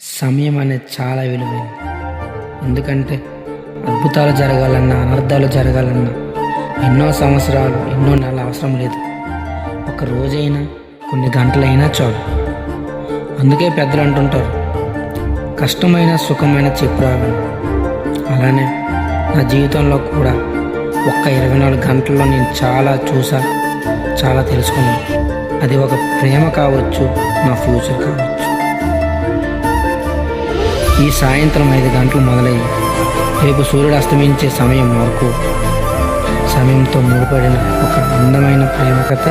సమయం అనేది చాలా విలువైనది. ఎందుకంటే అద్భుతాలు జరగాలన్నా, అనర్థాలు జరగాలన్నా ఎన్నో సంవత్సరాలు, ఎన్నో నెలలు అవసరం లేదు. ఒక రోజైనా, కొన్ని గంటలైనా చాలు. అందుకే పెద్దలు అంటుంటారు, కష్టమైన సుఖమైన చెప్పురాగని. అలానే నా జీవితంలో కూడా ఒక్క 24 గంటల్లో నేను చాలా చూసా, చాలా తెలుసుకున్నాను. అది ఒక ప్రేమ కావచ్చు, నా ఫ్యూచర్ కావచ్చు. ఈ సాయంత్రం 5 గంటలు మొదలయ్యి రేపు సూర్యుడు అస్తమించే సమయం వరకు సమయంతో ముడిపడిన ఒక అందమైన ప్రేమ కథ